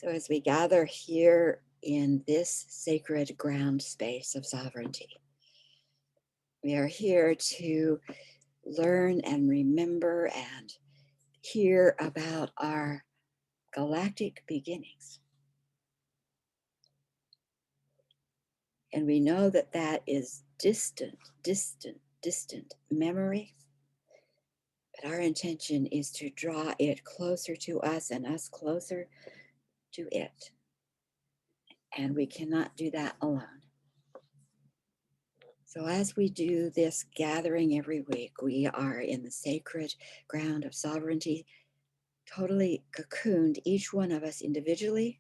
So as we gather here in this sacred ground space of sovereignty, we are here to learn and remember and hear about our galactic beginnings. And we know that that is distant, distant, distant memory. But our intention is to draw it closer to us and us closer to it. And we cannot do that alone. So as we do this gathering every week, we are in the sacred ground of sovereignty, totally cocooned, each one of us individually,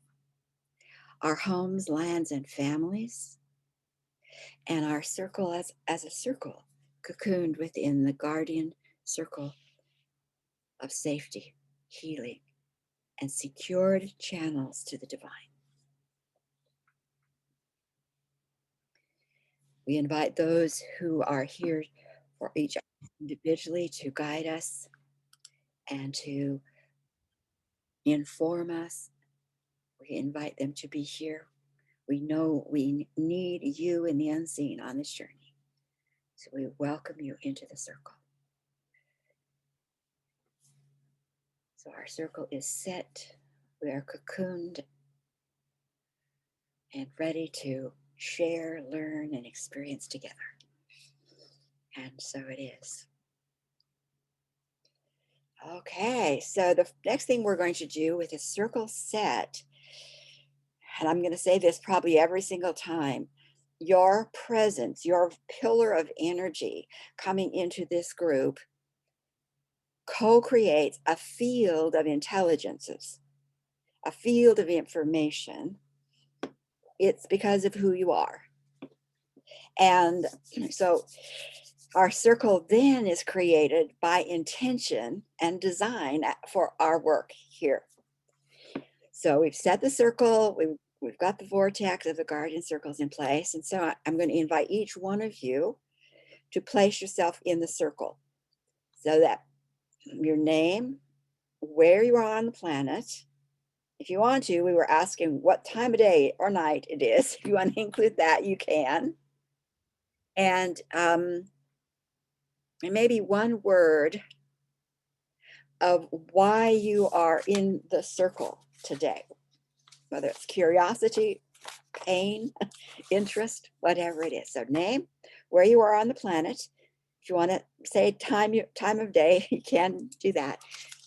our homes, lands, and families, and our circle as a circle, cocooned within the guardian circle of safety, healing, and secured channels to the divine. We invite those who are here for each individually to guide us and to inform us. We invite them to be here. We know we need you in the unseen on this journey. So we welcome you into the circle. So our circle is set. We are cocooned and ready to share, learn, and experience together. And so it is. Okay, so the next thing we're going to do with this circle set, and I'm going to say this probably every single time, your presence, your pillar of energy coming into this group co-creates a field of intelligences, a field of information. It's because of who you are. And so our circle then is created by intention and design for our work here. So we've set the circle, we've got the vortex of the guardian circles in place. And so I'm going to invite each one of you to place yourself in the circle so that your name, where you are on the planet. If you want to, we were asking what time of day or night it is. If you want to include that, you can. And maybe one word of why you are in the circle today, whether it's curiosity, pain, interest, whatever it is. So name, where you are on the planet. If you want to say time of day, you can do that.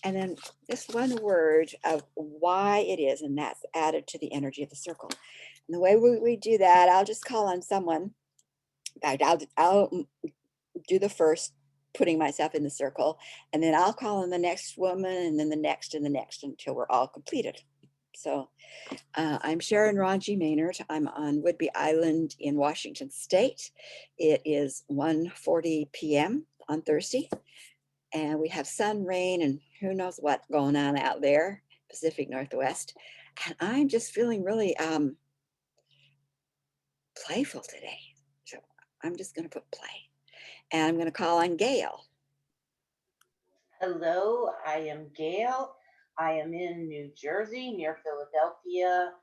And then just one word of why it is, and that's added to the energy of the circle. And the way we do that, I'll just call on someone. In fact, I'll do the first, putting myself in the circle, and then I'll call on the next woman, and then the next and the next until we're all completed. So I'm Sharon Raji Maynard. I'm on Whidbey Island in Washington State. It is 1:40 p.m. on Thursday. And we have sun, rain, and who knows what going on out there, Pacific Northwest. And I'm just feeling really playful today. So I'm just going to put play. And I'm going to call on Gail. Hello, I am Gail. I am in New Jersey near Philadelphia.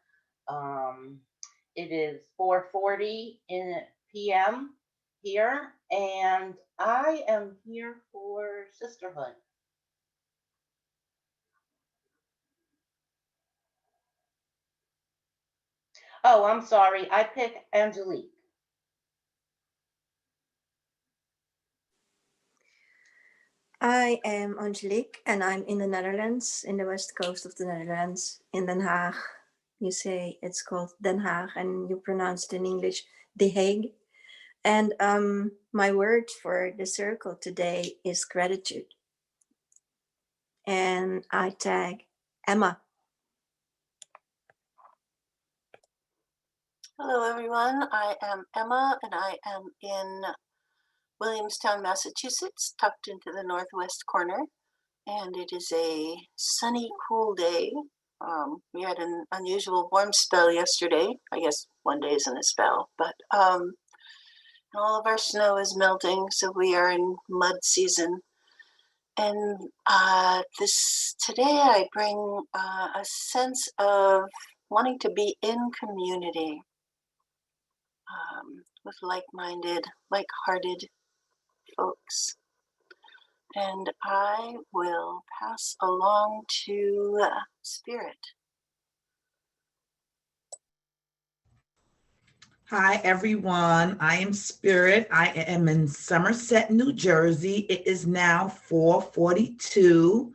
It is 4:40 p.m. here, and I am here for sisterhood. Oh, I'm sorry. I pick Angelique. I am Angelique and I'm in the Netherlands, in the west coast of the Netherlands, in Den Haag. You say it's called Den Haag and you pronounce it in English, The Hague. And my word for the circle today is gratitude. And I tag Emma. Hello, everyone. I am Emma, and I am in Williamstown, Massachusetts, tucked into the northwest corner. And it is a sunny, cool day. We had an unusual warm spell yesterday. I guess one day isn't a spell, but all of our snow is melting, so we are in mud season. And this today I bring a sense of wanting to be in community with like-minded, like-hearted folks. And I will pass along to Spirit. Hi, everyone. I am Spirit. I am in Somerset, New Jersey. It is now 4:42.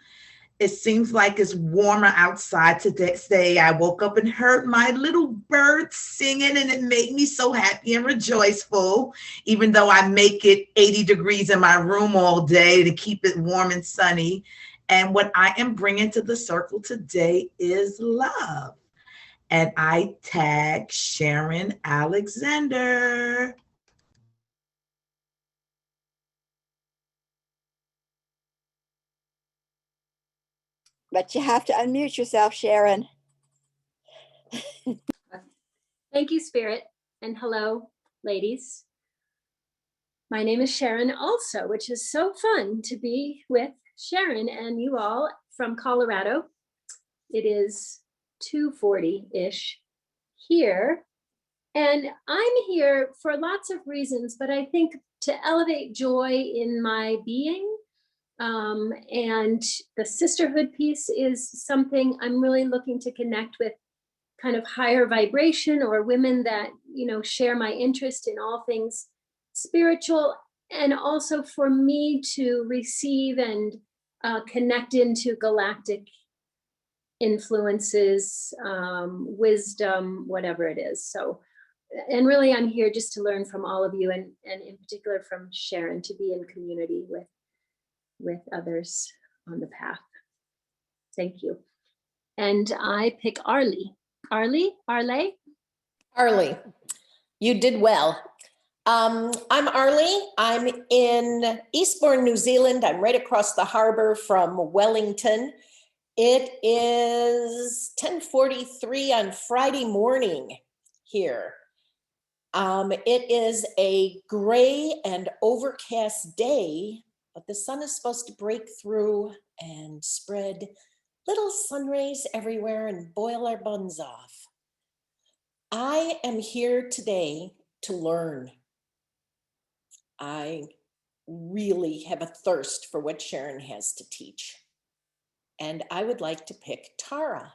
It seems like it's warmer outside today. I woke up and heard my little birds singing, and it made me so happy and rejoiceful, even though I make it 80 degrees in my room all day to keep it warm and sunny. And what I am bringing to the circle today is love. And I tag Sharon Alexander. But you have to unmute yourself, Sharon. Thank you, Spirit, and hello, ladies. My name is Sharon also, which is so fun to be with Sharon and you all from Colorado. It is 2:40-ish here, and I'm here for lots of reasons, but I think to elevate joy in my being, and the sisterhood piece is something I'm really looking to connect with, kind of higher vibration or women that, you know, share my interest in all things spiritual, and also for me to receive and connect into galactic influences, wisdom, whatever it is. So, and really I'm here just to learn from all of you, and in particular from Sharon, to be in community with others on the path. Thank you. And I pick Arlie. Arlie? Arlie, you did well. I'm Arlie. I'm in Eastbourne, New Zealand. I'm right across the harbor from Wellington. It is 10:43 on Friday morning here. It is a gray and overcast day, but the sun is supposed to break through and spread little sun rays everywhere and boil our buns off. I am here today to learn. I really have a thirst for what Sharon has to teach. And I would like to pick Tara.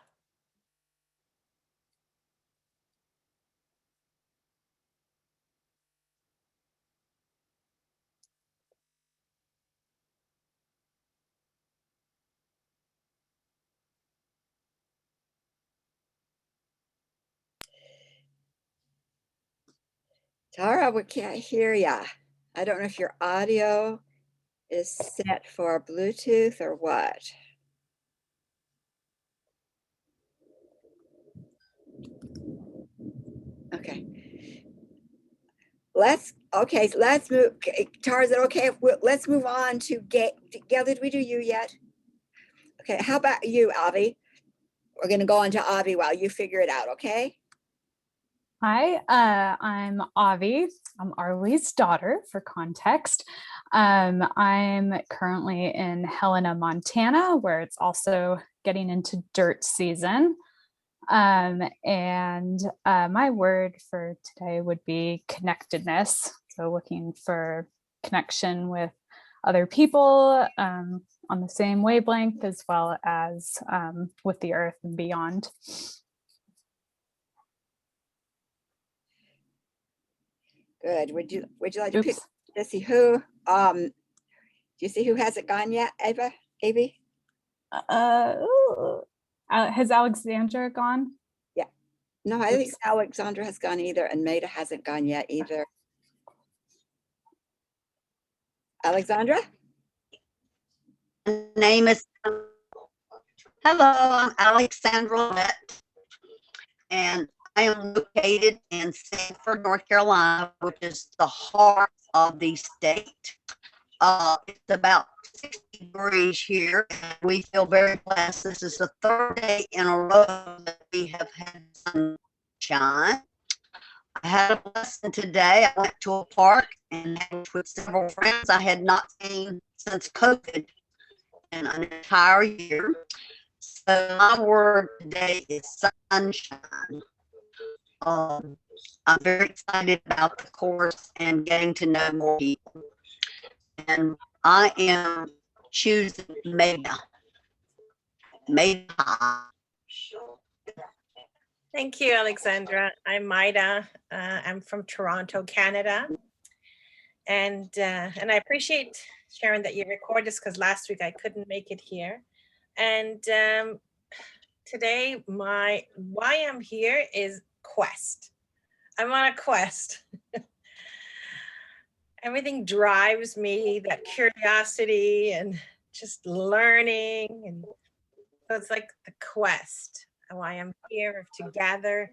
Tara, we can't hear ya. I don't know if your audio is set for Bluetooth or what. Okay. Let's move. Tara, is it okay if let's move on to Gail, did we do you yet? Okay, how about you, Avi? We're gonna go on to Avi while you figure it out, okay? Hi, I'm Avi. I'm Arlie's daughter, for context. I'm currently in Helena, Montana, where it's also getting into dirt season. And my word for today would be connectedness. So looking for connection with other people on the same wavelength, as well as with the earth and beyond. Good. Would you like to pick Oops. to see who? Do you see who hasn't gone yet, Ava? Avi? Has Alexandra gone? Yeah. No, I think Alexandra has gone either, and Maida hasn't gone yet either. Alexandra? Name is Hello, I'm Alexandra Lett, and I am located in Sanford, North Carolina, which is the heart of the state. It's about 60 degrees here, and we feel very blessed. This is the third day in a row that we have had sunshine. I had a blessing today. I went to a park and hanged with several friends I had not seen since COVID. in an entire year. So my word today is sunshine. I'm very excited about the course and getting to know more people. And I am choosing Maida. Maida. Thank you, Alexandra. I'm Maida. I'm from Toronto, Canada. And I appreciate, Sharon, that you record this because last week I couldn't make it here. And today, why I'm here is quest. I'm on a quest. Everything drives me, that curiosity and just learning. And so it's like the quest and why I'm here to gather.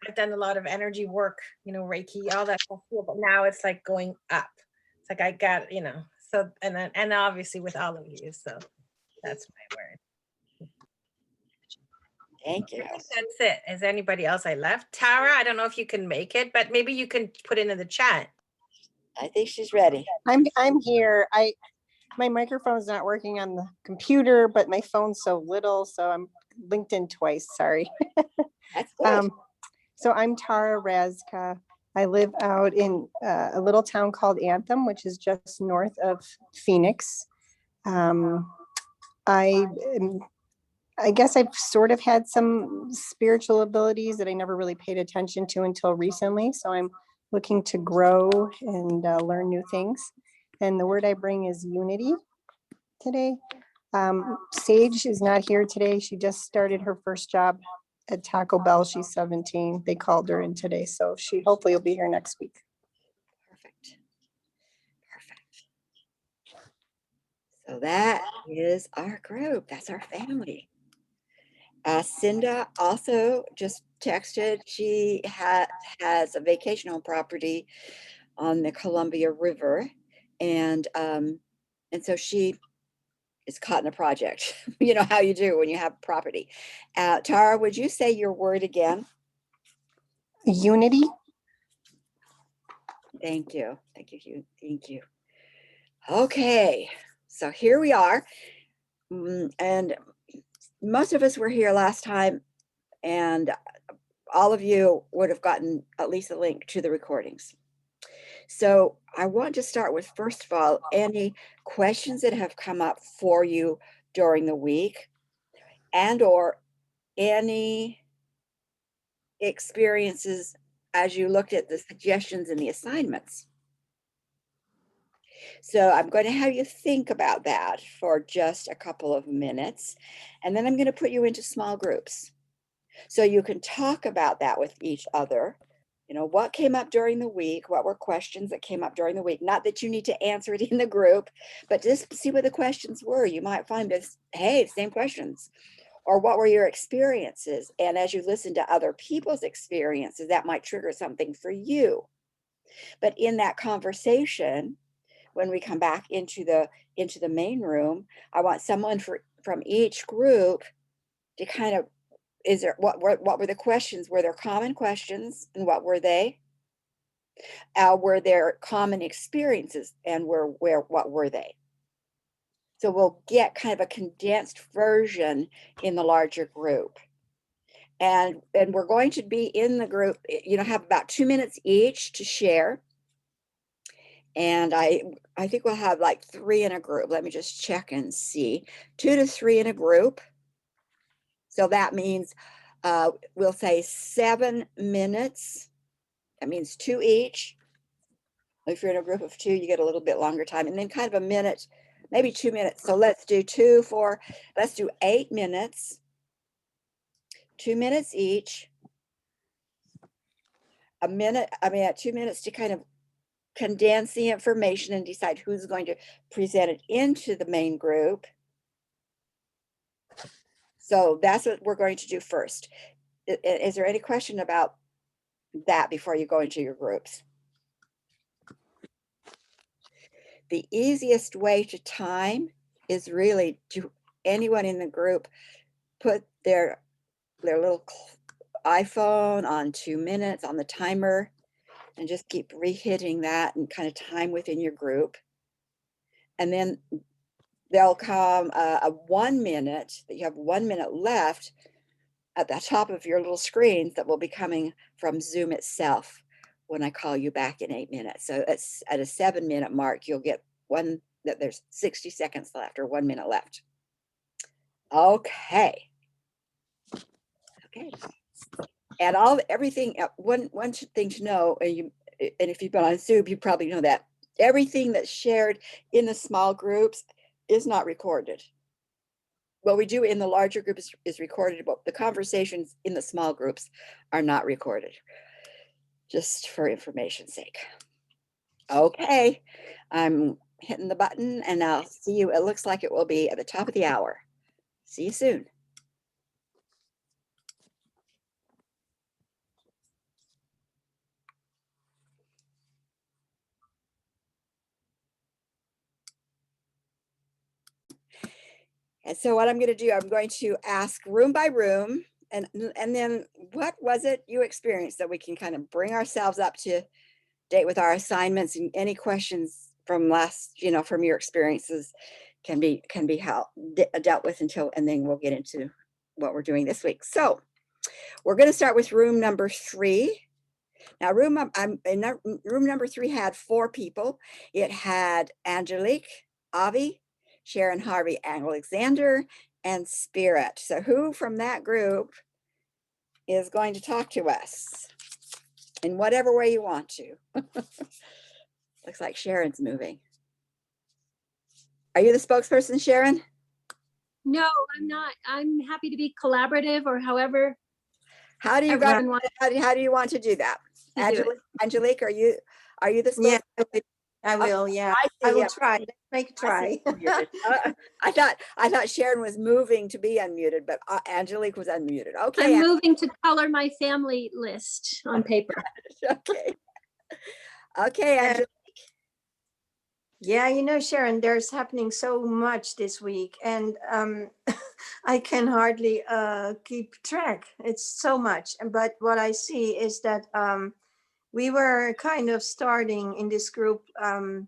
I've done a lot of energy work, you know, Reiki, all that stuff, but now it's like going up. It's like I got, you know, so and obviously with all of you. So that's my word. Thank you. I think that's it. Is there anybody else I left? Tara, I don't know if you can make it, but maybe you can put it in the chat. I think she's ready. I'm here. My microphone's not working on the computer, but my phone's so little, so I'm linked in twice. Sorry. That's good. So I'm Tara Razka. I live out in a little town called Anthem, which is just north of Phoenix. I guess I've sort of had some spiritual abilities that I never really paid attention to until recently. So I'm looking to grow and learn new things. And the word I bring is unity today. Sage is not here today. She just started her first job at Taco Bell. She's 17. They called her in today. So she hopefully will be here next week. Perfect. Perfect. So that is our group. That's our family. Cinda also just texted. She has a vacation home property on the Columbia River, and so she is caught in a project. You know how you do when you have property. Tara, would you say your word again? Unity. Thank you. Thank you. Thank you. Okay, so here we are. And most of us were here last time, and all of you would have gotten at least a link to the recordings. So I want to start with, first of all, any questions that have come up for you during the week, and or any experiences as you looked at the suggestions and the assignments. So I'm going to have you think about that for just a couple of minutes, and then I'm going to put you into small groups. So you can talk about that with each other. You know, what came up during the week? What were questions that came up during the week? Not that you need to answer it in the group, but just see what the questions were. You might find this, hey, same questions. Or what were your experiences? And as you listen to other people's experiences, that might trigger something for you. But in that conversation, when we come back into the main room, I want someone from each group to kind of, what were the questions? Were there common questions, and what were they? Were there common experiences, and what were they? So we'll get kind of a condensed version in the larger group. And we're going to be in the group, you know, have about 2 minutes each to share. And I think we'll have like 3 in a group. Let me just check and see. 2 to 3 in a group. So that means we'll say 7 minutes. That means 2 each. If you're in a group of 2, you get a little bit longer time, and then kind of a minute, maybe 2 minutes. So let's do 8 minutes, 2 minutes each. A minute, 2 minutes to kind of condense the information and decide who's going to present it into the main group. So that's what we're going to do first. Is there any question about that before you go into your groups? The easiest way to time is really to anyone in the group put their little iPhone on 2 minutes on the timer, and just keep re-hitting that and kind of time within your group. And then there'll come a 1 minute that you have 1 minute left at the top of your little screens that will be coming from Zoom itself when I call you back in 8 minutes. So it's at a 7-minute mark, you'll get one that there's 60 seconds left or 1 minute left. Okay. Okay. And everything, one thing to know, and if you've been on Zoom, you probably know that everything that's shared in the small groups is not recorded. What we do in the larger group is recorded, but the conversations in the small groups are not recorded, just for information's sake. Okay, I'm hitting the button and I'll see you. It looks like it will be at the top of the hour. See you soon. And so what I'm going to do, I'm going to ask room by room, and then what was it you experienced, that we can kind of bring ourselves up to date with our assignments, and any questions from from your experiences can be dealt with and then we'll get into what we're doing this week. So we're going to start with room number 3. Now, room number 3 had 4 people. It had Angelique, Avi, Sharon, Harvey, Alexander, and Spirit. So who from that group is going to talk to us in whatever way you want to? Looks like Sharon's moving. Are you the spokesperson, Sharon? No, I'm not. I'm happy to be collaborative, or however. How do you how do you want to do that? Angelique, are you the spokesperson? Yeah, I will. Yeah, I will try. Let's make a try. I thought Sharon was moving to be unmuted, but Angelique was unmuted. Okay, I'm moving to color my family list on paper. Okay. Okay, Angelique. Yeah, Sharon, there's happening so much this week, and I can hardly keep track. It's so much. But what I see is that we were kind of starting in this group on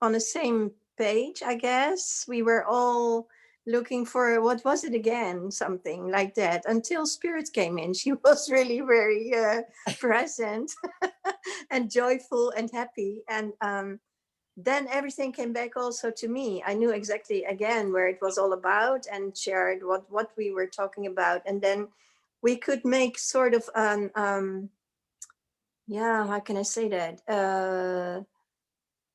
the same page, I guess. We were all looking for, what was it again? Something like that, until Spirit came in. She was really very present and joyful and happy. And then everything came back also to me. I knew exactly again where it was all about, and shared what we were talking about. And then we could make sort of an how can I say that?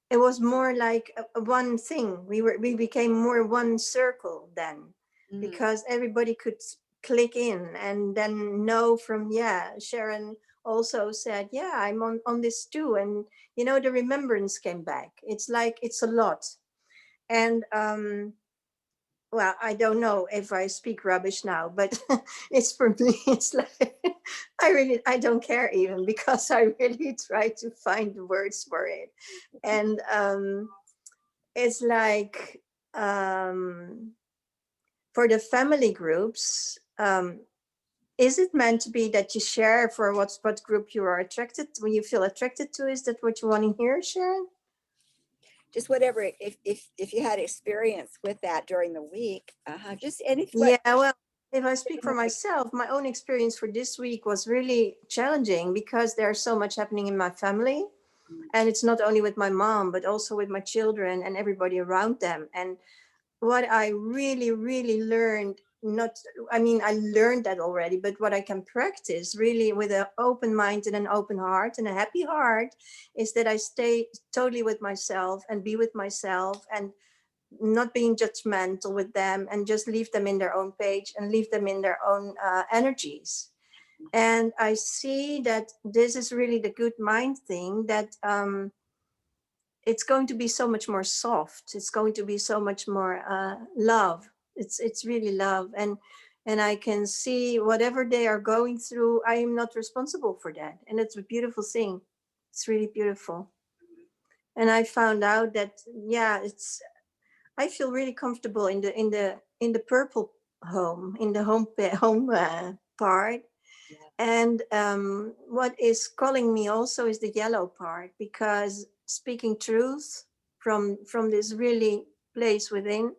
It was more like one thing. We became more one circle then, because everybody could click in and then know from, Sharon also said, I'm on this too. And, the remembrance came back. It's like, it's a lot. And, well, I don't know if I speak rubbish now, but it's for me, it's like, I don't care even, because I really try to find the words for it. And it's like, for the family groups, is it meant to be that you share for what group you are attracted to, when you feel attracted to? Is that what you want to hear, Sharon? Just whatever, if you had experience with that during the week, just anything. Yeah, well, if I speak for myself, my own experience for this week was really challenging, because there's so much happening in my family. And it's not only with my mom, but also with my children and everybody around them. And what I really, really learned, I learned that already, but what I can practice really with an open mind and an open heart and a happy heart, is that I stay totally with myself and be with myself, and not being judgmental with them, and just leave them in their own page and leave them in their own energies. And I see that this is really the good mind thing, that it's going to be so much more soft. It's going to be so much more love. It's really love. And I can see whatever they are going through, I am not responsible for that. And it's a beautiful thing. It's really beautiful. And I found out that, I feel really comfortable in the purple home, in the home part. And what is calling me also is the yellow part, because speaking truth from this really place within,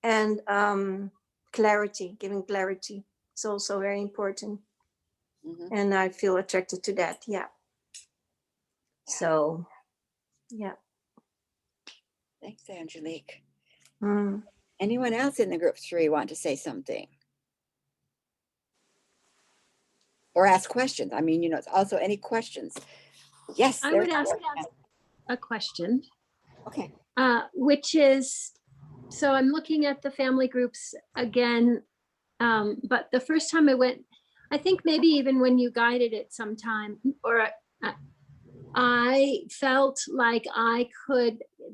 And clarity, giving clarity is also very important. Mhm. And I feel attracted to that. Yeah. So, yeah. Thanks, Angelique. Mm. Anyone else in the group 3 want to say something? Or ask questions? I mean, it's also any questions. Yes. I would ask a question. Okay. Which is, so I'm looking at the family groups again, but the first time I went, I think maybe even when you guided it sometime, or I felt like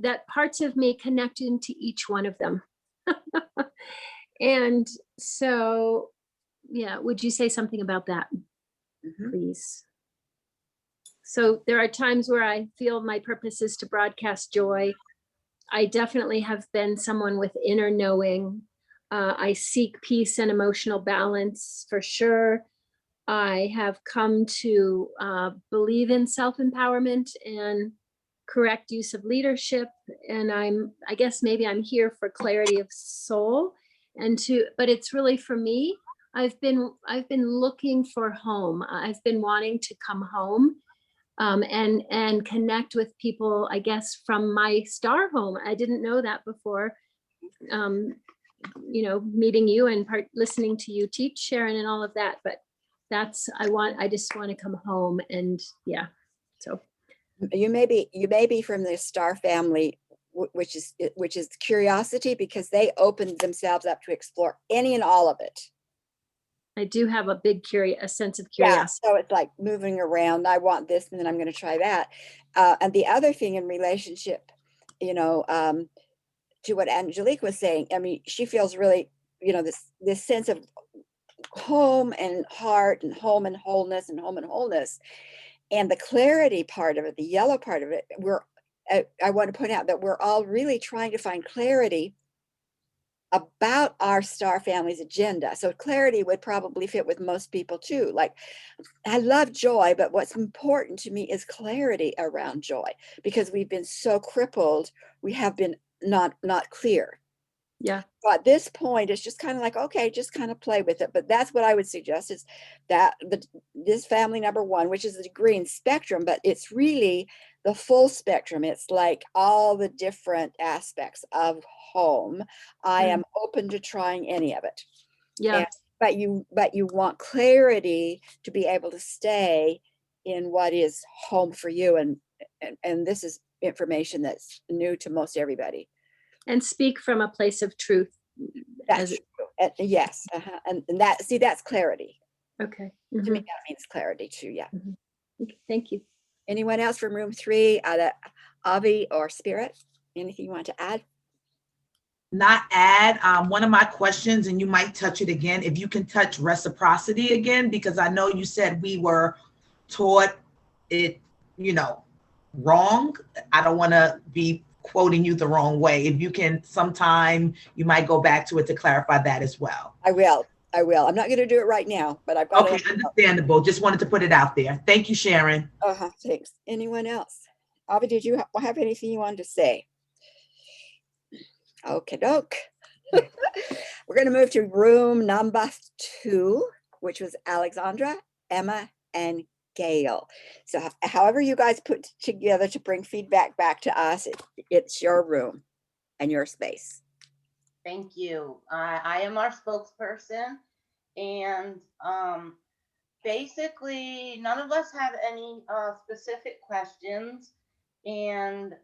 that parts of me connected into each one of them. And so, yeah, would you say something about that, please? So there are times where I feel my purpose is to broadcast joy. I definitely have been someone with inner knowing. I seek peace and emotional balance for sure. I have come to believe in self-empowerment and correct use of leadership. And I guess maybe I'm here for clarity of soul but it's really for me. I've been looking for home. I've been wanting to come home. And connect with people, I guess, from my star home. I didn't know that before, meeting you and listening to you teach, Sharon, and all of that. But I just want to come home, and yeah. So you may be from the star family, which is curiosity, because they opened themselves up to explore any and all of it. I do have a sense of curiosity. Yeah, so it's like moving around. I want this, and then I'm going to try that. And the other thing in relationship, to what Angelique was saying, I mean, she feels really, this sense of home and heart and home and wholeness and home and wholeness. And the clarity part of it, the yellow part of it, I want to point out that we're all really trying to find clarity about our star family's agenda. So clarity would probably fit with most people too. Like, I love joy, but what's important to me is clarity around joy, because we've been so crippled. We have been not clear. Yeah. So at this point, it's just kind of like, okay, just kind of play with it. But that's what I would suggest, is that this family number 1, which is the green spectrum, but it's really the full spectrum. It's like all the different aspects of home. I am open to trying any of it. Yeah. But you want clarity to be able to stay in what is home for you. And this is information that's new to most everybody. And speak from a place of truth. That's true. Yes. And that's clarity. Okay. To me, that means clarity too. Yeah. Okay, thank you. Anyone else from room 3, Avi or Spirit? Anything you want to add? Not add. One of my questions, and you might touch it again, if you can touch reciprocity again, because I know you said we were taught it, wrong. I don't want to be quoting you the wrong way. If you can, sometime you might go back to it to clarify that as well. I will. I'm not going to do it right now, but I've got Okay, understandable. Just wanted to put it out there. Thank you, Sharon. Thanks. Anyone else? Avi, did you have anything you wanted to say? Okay, doke. We're going to move to room number 2, which was Alexandra, Emma, and Gail. So however you guys put together to bring feedback back to us, it's your room and your space. Thank you. I am our spokesperson, and basically none of us have any specific questions. And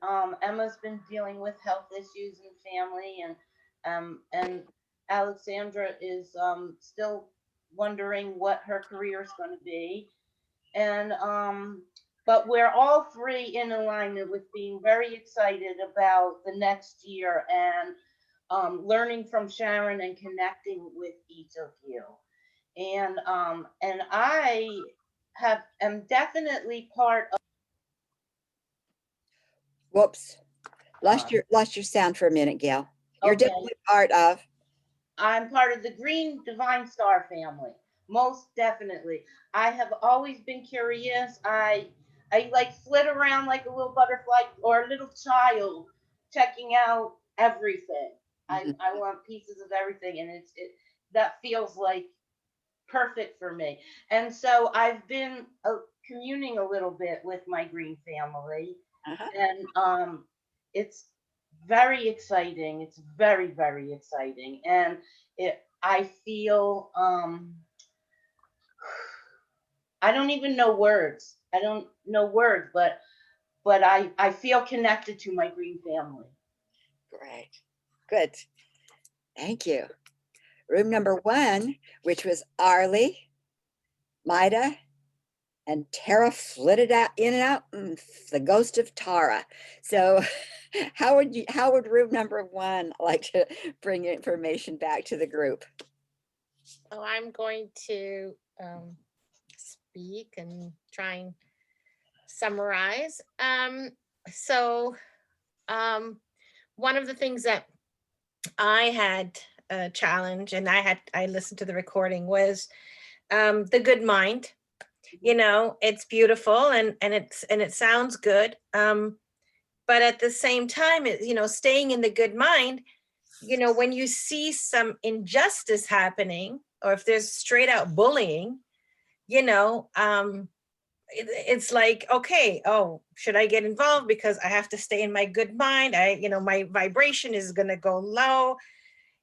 Emma's been dealing with health issues in family, and Alexandra is still wondering what her career is going to be. And but we're all 3 in alignment with being very excited about the next year, and learning from Sharon and connecting with each of you. And I am definitely part of. Whoops. Lost your sound for a minute, Gail. You're Okay. definitely part of. I'm part of the Green Divine Star family. Most definitely. I have always been curious. I like flit around like a little butterfly or a little child, checking out everything. I want pieces of everything, and that feels like perfect for me. And so I've been communing a little bit with my green family, and it's very exciting. It's very, very exciting, and I feel I don't even know words. I don't know words, but I feel connected to my green family. Great. Good. Thank you. Room number 1, which was Arlie, Maida, and Tara flitted out in and out, the ghost of Tara. So how would room number 1 like to bring information back to the group? Oh, I'm going to speak and try and summarize. One of the things that I had a challenge, and I listened to the recording, was the good mind. You know, it's beautiful and it sounds good. But at the same time, you know, staying in the good mind, you know, when you see some injustice happening, or if there's straight out bullying, you know, it's like, okay, oh, should I get involved because I have to stay in my good mind? You know, my vibration is going to go low,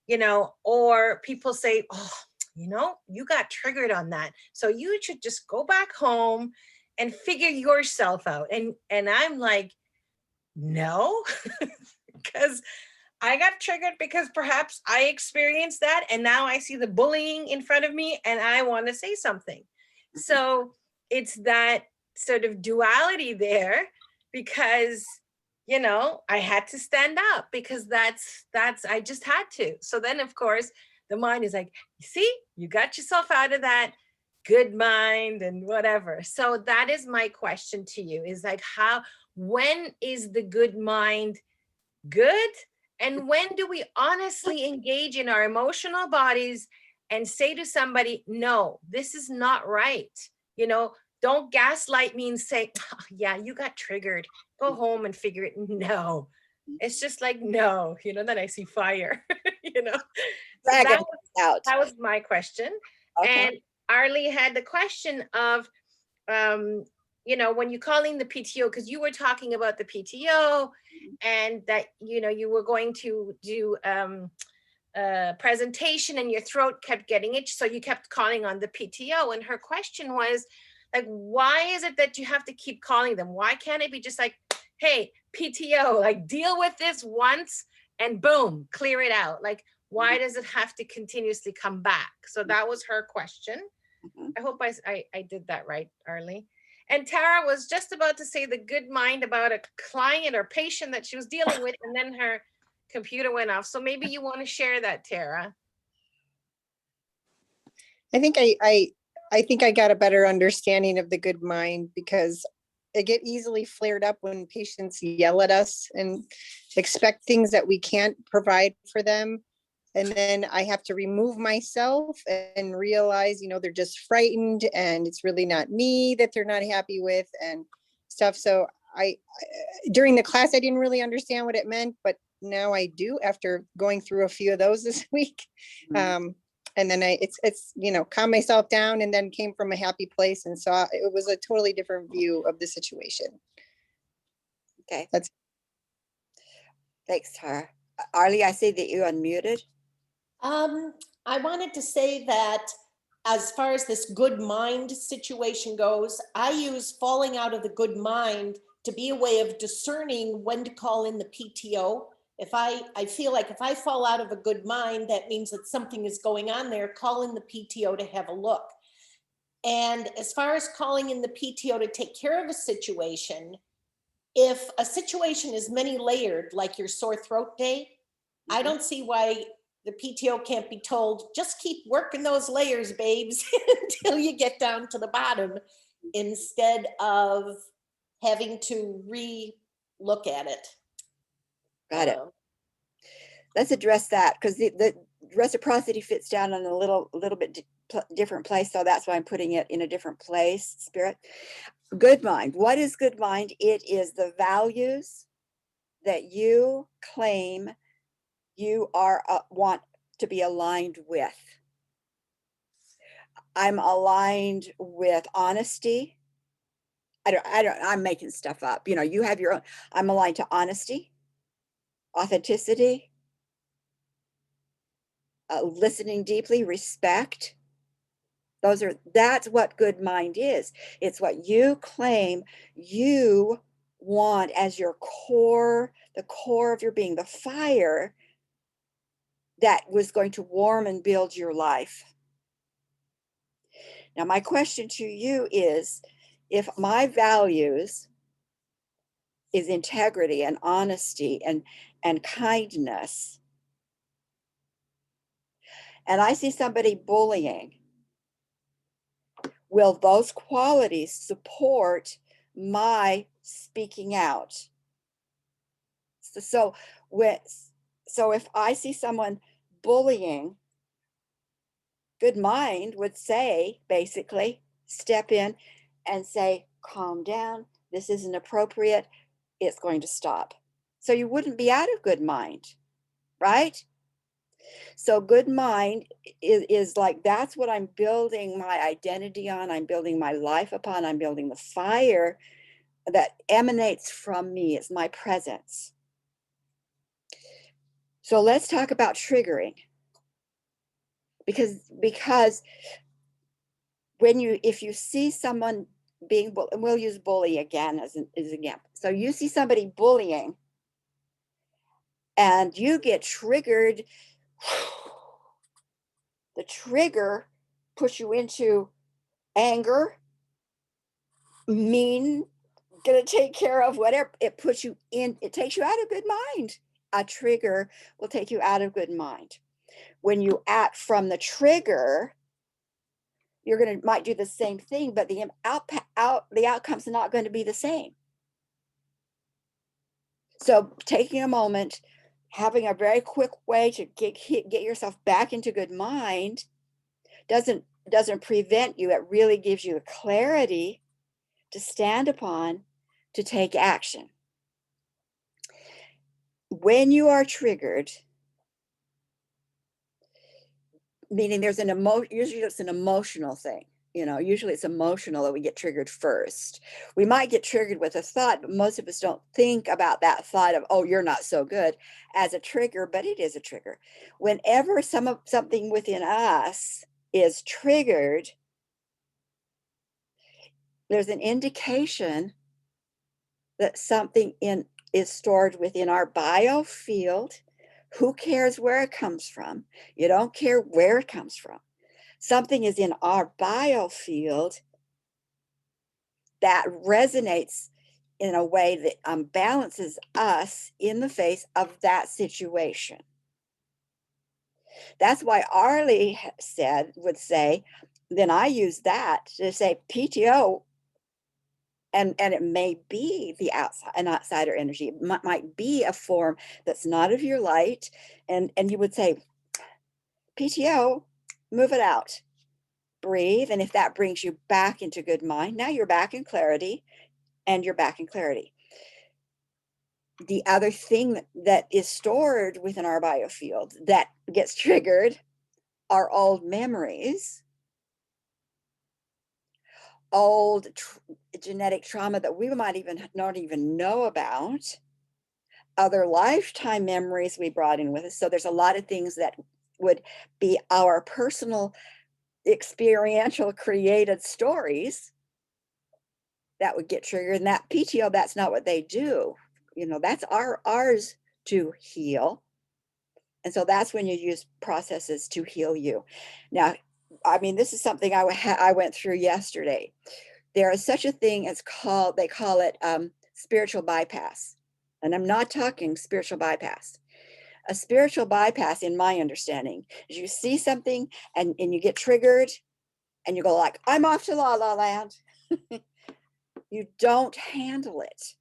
you know, or people say, oh, you know, you got triggered on that, so you should just go back home and figure yourself out. And I'm like, no, because I got triggered because perhaps I experienced that, and now I see the bullying in front of me and I want to say something. So it's that sort of duality there, because, you know, I had to stand up because that's I just had to. So then, of course, the mind is like, you see, you got yourself out of that good mind and whatever. So that is my question to you, is like, when is the good mind good? And when do we honestly engage in our emotional bodies and say to somebody, no, this is not right? You know, don't gaslight me and say, oh, yeah, you got triggered. Go home and figure it. No, it's just like, no, you know, then I see fire, you know. So that was my question. Okay. And Arlie had the question of, you know, when you're calling the PTO, because you were talking about the PTO and that, you know, you were going to do a presentation and your throat kept getting itchy, so you kept calling on the PTO. And her question was like, why is it that you have to keep calling them? Why can't it be just like, hey, PTO, like, deal with this once and boom, clear it out? Like, why does it have to continuously come back? So that was her question. I hope I did that right, Arlie. And Tara was just about to say the good mind about a client or patient that she was dealing with, and then her computer went off. So maybe you want to share that, Tara. I think I think I got a better understanding of the good mind, because it get easily flared up when patients yell at us and expect things that we can't provide for them. And then I have to remove myself and realize, you know, they're just frightened and it's really not me that they're not happy with and stuff. So during the class, I didn't really understand what it meant, but now I do after going through a few of those this week. And then it's, you know, calm myself down and then came from a happy place and saw it was a totally different view of the situation. Okay. Thanks, Tara. Arlie, I see that you unmuted. I wanted to say that as far as this good mind situation goes, I use falling out of the good mind to be a way of discerning when to call in the PTO. If I feel like if I fall out of a good mind, that means that something is going on there, call in the PTO to have a look. And as far as calling in the PTO to take care of a situation, if a situation is many layered, like your sore throat day, I don't see why the PTO can't be told, just keep working those layers, babes, until you get down to the bottom, instead of having to re-look at it. Got it. Let's address that, because the reciprocity fits down in a little bit different place. So that's why I'm putting it in a different place, Spirit. Good mind. What is good mind? It is the values that you claim you are want to be aligned with. I'm aligned with honesty. I'm making stuff up. You know, you have your own. I'm aligned to honesty, authenticity, listening deeply, respect. That's what good mind is. It's what you claim you want as your core, the core of your being, the fire that was going to warm and build your life. Now, my question to you is, if my values is integrity and honesty and kindness, and I see somebody bullying, will those qualities support my speaking out? So if I see someone bullying, good mind would say, basically, step in and say, calm down, this isn't appropriate, it's going to stop. So you wouldn't be out of good mind, right? So good mind is like, that's what I'm building my identity on, I'm building my life upon, I'm building the fire that emanates from me. It's my presence. So let's talk about triggering. Because if you see someone being, and we'll use bully again as an example. So you see somebody bullying and you get triggered, the trigger push you into anger, mean, gonna take care of whatever. It puts you in, it takes you out of good mind. A trigger will take you out of good mind. When you act from the trigger, you're going to might do the same thing, but the outcome's not going to be the same. So taking a moment, having a very quick way to get yourself back into good mind doesn't prevent you. It really gives you the clarity to stand upon, to take action. When you are triggered, meaning there's an usually it's an emotional thing. You know, usually it's emotional that we get triggered first. We might get triggered with a thought, but most of us don't think about that thought of, oh, you're not so good, as a trigger, but it is a trigger. Whenever something within us is triggered, there's an indication that something is stored within our biofield. Who cares where it comes from? You don't care where it comes from. Something is in our biofield that resonates in a way that balances us in the face of that situation. That's why Arlie would say, then I use that to say PTO, and it may be an outsider energy. It might be a form that's not of your light, and you would say, PTO, move it out. Breathe, and if that brings you back into good mind, now you're back in clarity, and you're back in clarity. The other thing that is stored within our biofield that gets triggered are old memories, old genetic trauma that we might not even know about, other lifetime memories we brought in with us. So there's a lot of things that would be our personal experiential created stories that would get triggered. And that PTO, that's not what they do. You know, that's ours to heal. And so that's when you use processes to heal you. Now, I mean, this is something I went through yesterday. There is such a thing as they call it spiritual bypass. And I'm not talking spiritual bypass. A spiritual bypass, in my understanding, is you see something and you get triggered and you go like, I'm off to La La Land. You don't handle it.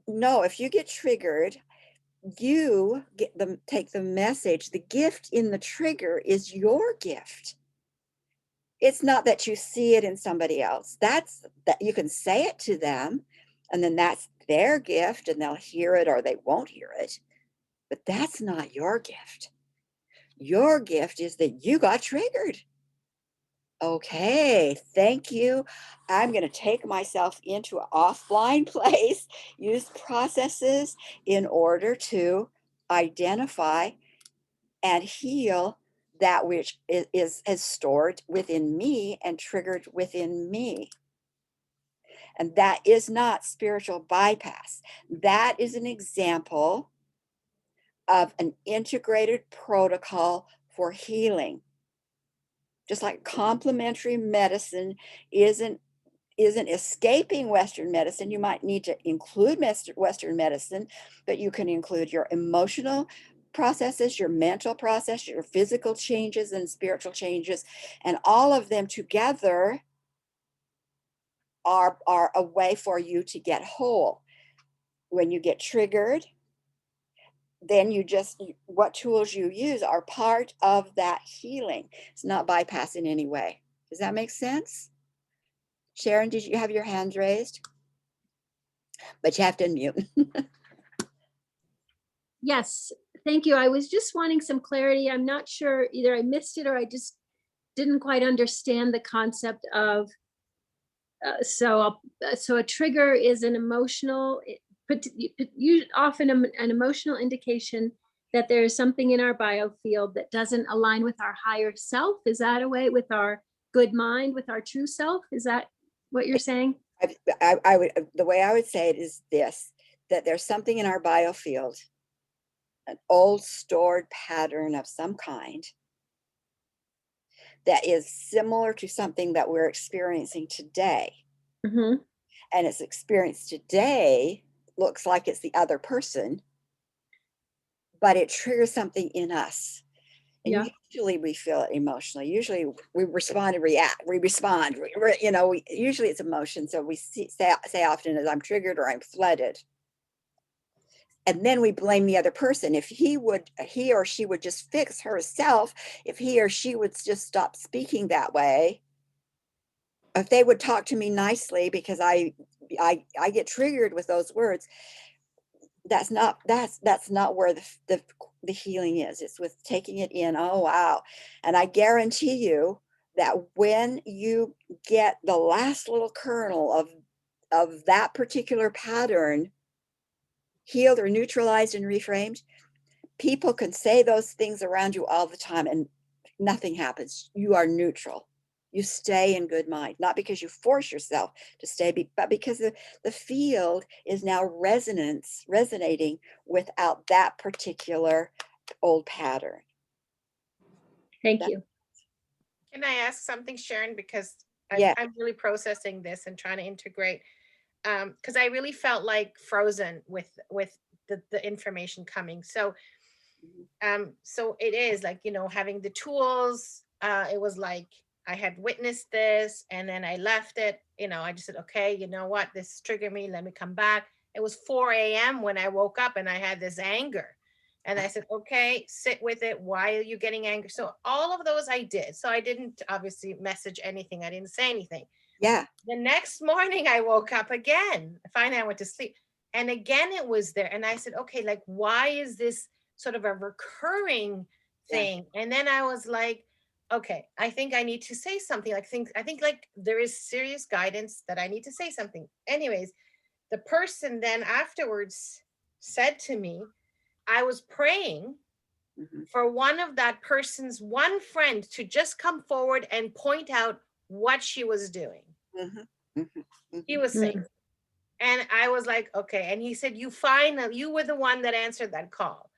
No, if you get triggered, you take the message. The gift in the trigger is your gift. It's not that you see it in somebody else. That's that you can say it to them, and then that's their gift, and they'll hear it or they won't hear it. But that's not your gift. Your gift is that you got triggered. Okay, thank you. I'm going to take myself into an offline place, use processes in order to identify and heal that which is stored within me and triggered within me. And that is not spiritual bypass. That is an example of an integrated protocol for healing. Just like complementary medicine isn't escaping Western medicine, you might need to include Western medicine, but you can include your emotional processes, your mental process, your physical changes and spiritual changes, and all of them together are a way for you to get whole. When you get triggered, then what tools you use are part of that healing. It's not bypassed in any way. Does that make sense? Sharon, did you have your hand raised? But you have to unmute. Yes, thank you. I was just wanting some clarity. I'm not sure, either I missed it or I just didn't quite understand the concept of, so a trigger is an emotional, often an emotional indication that there is something in our biofield that doesn't align with our higher self. Is that a way, with our good mind, with our true self? Is that what you're saying? The way I would say it is this, that there's something in our biofield, an old stored pattern of some kind that is similar to something that we're experiencing today. Mm-hmm. And its experience today looks like it's the other person, but it triggers something in us. And Yeah. usually we feel it emotionally. Usually we respond and react. We respond. Usually it's emotion. So we say often as I'm triggered or I'm flooded. And then we blame the other person. If he or she would just fix herself, if he or she would just stop speaking that way, if they would talk to me nicely, because I get triggered with those words, that's not where the healing is. It's with taking it in. Oh, wow. And I guarantee you that when you get the last little kernel of that particular pattern healed or neutralized and reframed, people can say those things around you all the time and nothing happens. You are neutral. You stay in good mind, not because you force yourself to stay, but because the field is now resonating without that particular old pattern. Thank you. Can I ask something, Sharon? Because Yeah. I'm really processing this and trying to integrate. Because I really felt like frozen with the information coming. So so it is like, having the tools, it was like I had witnessed this and then I left it, I just said, okay, you know what, this triggered me, let me come back. It was 4 a.m. when I woke up and I had this anger and I said, okay, sit with it. Why are you getting angry? So all of those I did. So I didn't obviously message anything. I didn't say anything. Yeah. The next morning I woke up again. Finally, I went to sleep and again it was there. And I said, okay, like, why is this sort of a recurring thing? Yeah. And then I was like, okay, I think I need to say something. I think like there is serious guidance that I need to say something. Anyways, the person then afterwards said to me, I was praying for one of that person's one friend to just come forward and point out what she was doing. He was saying, and I was like, okay. And he said, you were the one that answered that call.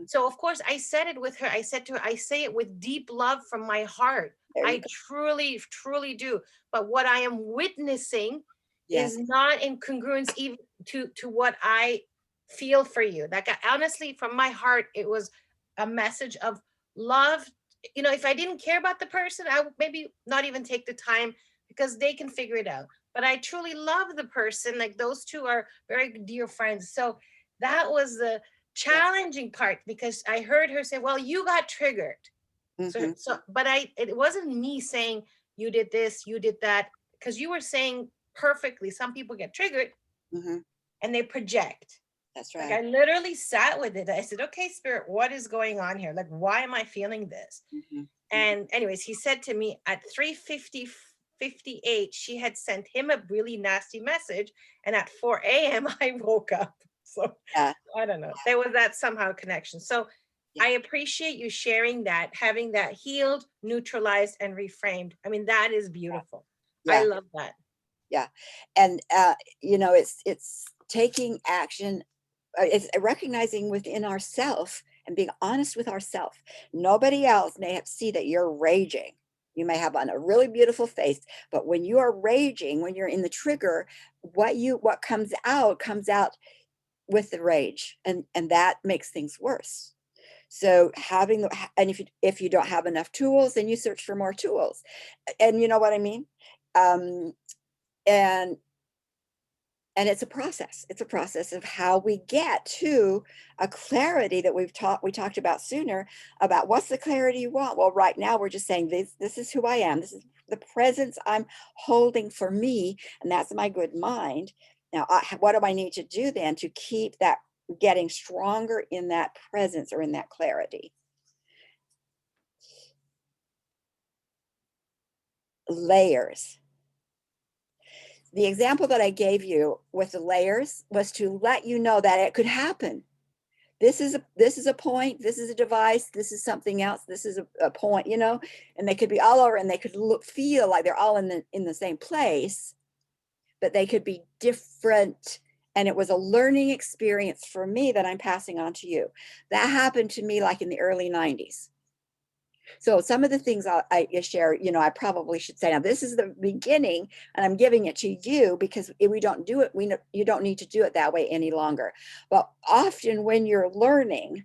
So of course I said it with her. I said to her, I say it with deep love from my heart. I truly, truly do. But what I am witnessing is not in congruence even to what I feel for you. Like, honestly, from my heart, it was a message of love. If I didn't care about the person, I would maybe not even take the time because they can figure it out. But I truly love the person. Like, those two are very dear friends. So that was the challenging part, because I heard her say, well, you got triggered. But it wasn't me saying you did this, you did that, because you were saying perfectly, some people get triggered and they project. That's Like right. I literally sat with it. I said, okay, Spirit, what is going on here? Like, why am I feeling this? Mhm. And anyways, he said to me at 3:58, she had sent him a really nasty message. And at 4 a.m., I woke up. So Yeah. I don't know. There was that somehow connection. So Yeah. I appreciate you sharing that, having that healed, neutralized, and reframed. I mean, that is beautiful. I Yeah. love that. Yeah. And, you know, it's taking action. It's recognizing within ourself and being honest with ourselves. Nobody else may have see that you're raging. You may have on a really beautiful face, but when you are raging, when you're in the trigger, what comes out with the rage, and that makes things worse. So having and if you don't have enough tools, then you search for more tools, and you know what I mean. Um, and and it's a process. It's a process of how we get to a clarity that we talked about sooner, about what's the clarity you want. Well, right now we're just saying this is who I am. This is the presence I'm holding for me, and that's my good mind. Now, what do I need to do then to keep that getting stronger in that presence or in that clarity? Layers. The example that I gave you with the layers was to let you know that it could happen. This is a point, this is a device, this is something else, this is a point, you know, and they could be all over, and they could feel like they're all in the same place, but they could be different. And it was a learning experience for me that I'm passing on to you. That happened to me like in the early 90s. So some of the things I share, you know, I probably should say, now this is the beginning, and I'm giving it to you because if we don't do it, you don't need to do it that way any longer. But often when you're learning,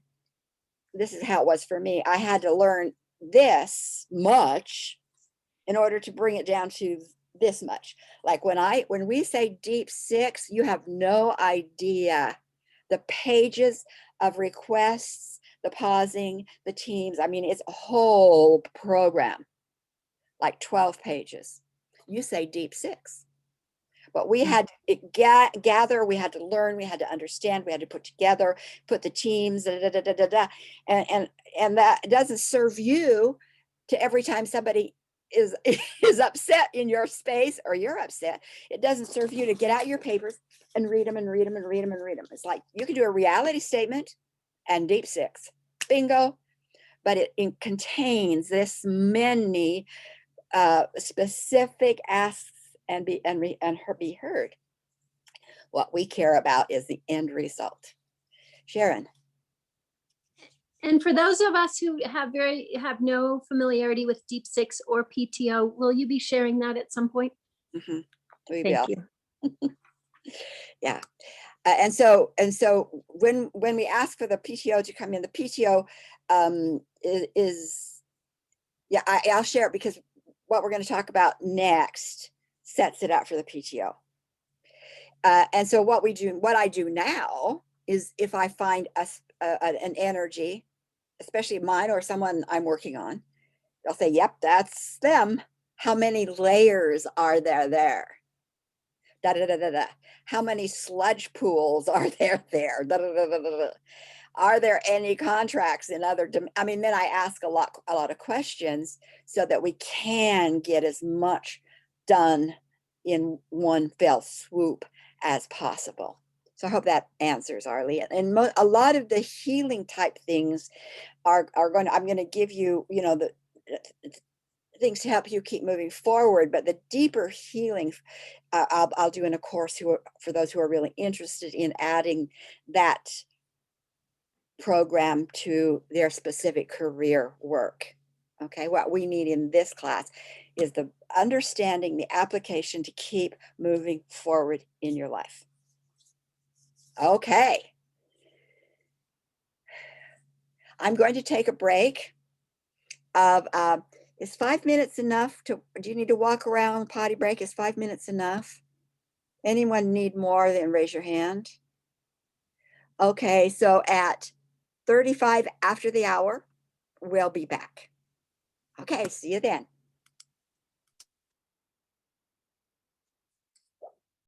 this is how it was for me. I had to learn this much in order to bring it down to this much. Like when we say deep six, you have no idea the pages of requests, the pausing, the teams. I mean, it's a whole program, like 12 pages. You say deep six. But we had to gather, we had to learn, we had to understand, we had to put together, put the teams, and that doesn't serve you to every time somebody is is upset in your space or you're upset. It doesn't serve you to get out your papers and read them and read them and read them and read them. It's like you can do a reality statement and deep six, bingo. But it contains this many specific asks and be heard. What we care about is the end result. Sharon. And for those of us who have no familiarity with Deep Six or PTO, will you be sharing that at some point? Mm-hmm. We Thank will. you. Yeah. And so when we ask for the PTO to come in, the PTO is yeah, I'll share it because what we're going to talk about next sets it up for the PTO. And so what I do now is if I find an energy, especially mine or someone I'm working on, they'll say, yep, that's them. How many layers are there? Da, da, da, da, da. How many sludge pools are there? Da, da, da, da, da, da. Are there any contracts in other? I mean, then I ask a lot of questions so that we can get as much done in one fell swoop as possible. So I hope that answers, Arlie. And a lot of the healing type things are going to, I'm going to give you, you know, the things to help you keep moving forward, but the deeper healing I'll do in a course for those who are really interested in adding that program to their specific career work. Okay, what we need in this class is the understanding, the application to keep moving forward in your life. Okay. I'm going to take a break of, is 5 minutes enough do you need to walk around, potty break? Is 5 minutes enough? Anyone need more, then raise your hand. Okay, so at 35 after the hour, we'll be back. Okay, see you then.